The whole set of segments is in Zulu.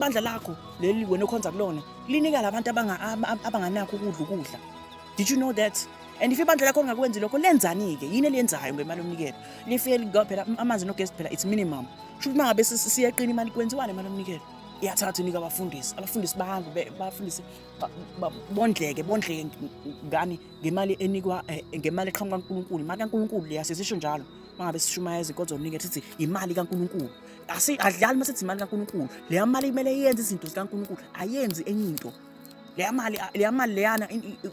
Ibandla lakho leli wena okhonza kulona linika labantu abanganakho ukudla. Did you know that? And if ibandla lakho ongakwenzi lokho lenzani-ke yini eliyenzayo ngemali yomnikelo? Lifike ligoba phela amanzi nogesi phela it's minimum. Shuthi mangabe siyeqina imali kwenziwane imali yomnikelo? Iyathatha inika abafundisi bahambe bafundise bondleke ngani ngemali enikwa ngemali eqhamuka kaNkulunkulu. Imali kaNkulunkulu liyasisho njalo mangabe sishumayeza inkonzo yomnikelo sithi imali kaNkulunkulu. Adlali masithi imali kaNkulunkulu. Leya mali kumele yenze izinto zikaNkulunkulu, ayenzi enye into. Leya mali leyana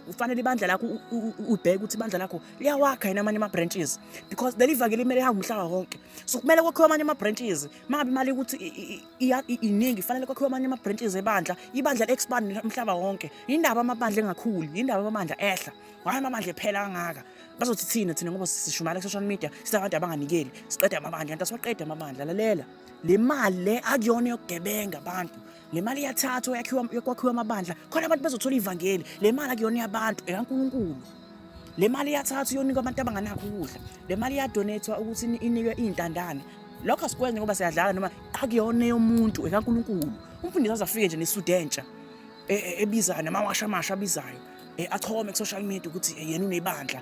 ufanele ibandla lakho ubheke ukuthi ibandla lakho liyawakha yini amanye ama-branches, because leli vangeli kumele lihambe umhlaba wonke. So kumele kwakhiwe amanye ama-branches. Mangabe imali ukuthi iningi fanele kwakhiwe amanye ama-branches ibandla li-expand umhlaba wonke. Yindaba amabandla engakhuli, yindaba amabandla ehla. Why amabandla ephela kangaka? Bazothi thina ngoba sishumala ku-social media sisabantu abanganikeli siqeda amabandla, kanti asiwaqeda amabandla. Lalela, le mali le akuyona yokugebenga abantu. Le mali iyathathwa yokwakhiwa amabandla khona abantu bezothola ivangeli. Le mali akuyona yabantu, ekaNkulunkulu. Le mali iyathathwa iyonikwa abantu abanganakho ukudla. Le mali iyadonethwa ukuthi inikwe iy'ntandane. Lokho asikwenzi ngoba siyadlala noma akuyona yomuntu, ekaNkulunkulu. Umfundisi azafike nje nesudu entsha ebizayo namawashamasha abizayo achome ku-social media ukuthi yena unebandla.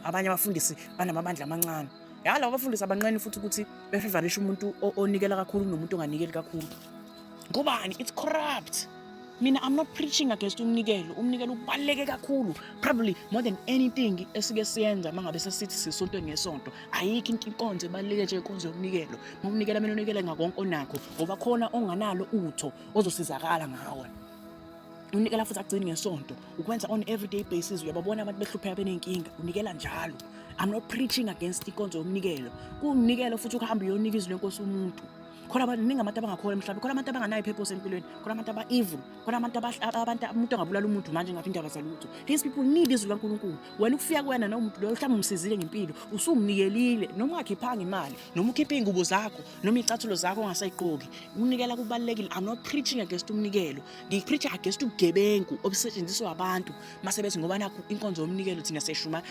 Abanye abafundisi banamabandla amancane. Labo bafundisi abanqeni futhi ukuthi befavorishe umuntu onikela kakhulu nomuntu onganikeli kakhulu. Ngobani? It's corrupt. Mina I'm not preaching against umnikelo. Umnikelo ubaluleke kakhulu, probably more than anything esike siyenza mangabe sesithi sisontweni ngesonto. Ayikho inkonzo ebaluleke nje inkonzo yomnikelo. Umnikelo mina unikele ngakonke onakho ngoba khona onganalo utho ozosizakala ngawe. Unikela futhi agcini ngesonto, ukwenza on everyday basis. Uyababona abantu behlupheka benenkinga, unikela njalo. I'm not preaching against inkonzo yomnikelo. Umnikelo futhi ukuhamba uyonika izwi lenkosi umuntu. Khona abaningi abantu abangakholwa emhlabeni, khona abantu abanganayo ipurpose empilweni, khona abantu aba-evil, khona abantu umuntu angabulala umuntu manje ngabe indaba zalutho. These people need izwi laNkulunkulu. Wena ukufika kuwena nomuntu lo mhlawumbe umsizile ngempilo, usumnikelile noma ungakhiphanga imali, noma ukhiphe iy'ngubo zakho, noma iy'cathulo zakho ongasayiqgoki. Unikela kubalulekile. I'm not preaching against umnikelo. Ngi-preach against ubugebengu obusetshenziswa abantu mase bethi ngoba nakho inkonzo yomnikelo thina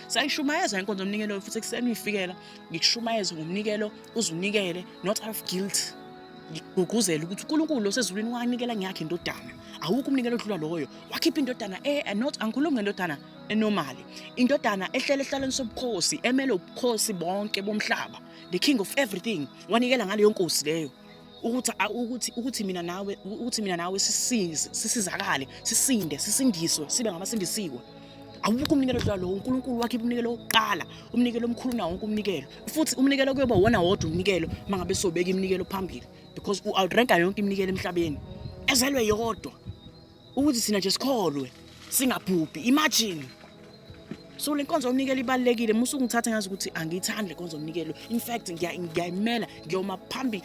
sayishumayeza inkonzo yomnikelo futhi ekuseni uyifikela. Ngikushumayeza ngomnikelo, uzunikele not out of guilt. Ngigqugquzela ukuthi uNkulunkulu osezulwini wanikela ngiyakhe indodana. Awukho umnikelo odlula loyo. Wakhipha indodana not angikhulumi ngendodana enormally. Indodana ehlele ehlalweni sobukhosi, emele ubukhosi bonke bomhlaba. The king of everything. Wanikela ngaleyo nkosi leyo. Ukuthi mina nawe sisizakale, sisindiswe, sibe ngabasindisiwe. Awukho umnikelo odlula lowo. uNkulunkulu wakhipha umnikelo wokuqala, umnikelo omkhulu nawo wonke umnikelo. Futhi umnikelo kuyoba wona wodwa umnikelo mangabe sobeka iminikelo phambili, because u-outranka yonke iminikelo emhlabeni ezelwe yodwa ukuthi sina nje sikholwe singabhubhi. Imagine. So le nkonzo yomnikelo ibalulekile. Musuku ngithatha ngazi ukuthi angiyithandi le nkonzo yomnikelo. In fact ngiyayimela, ngiyoma phambili.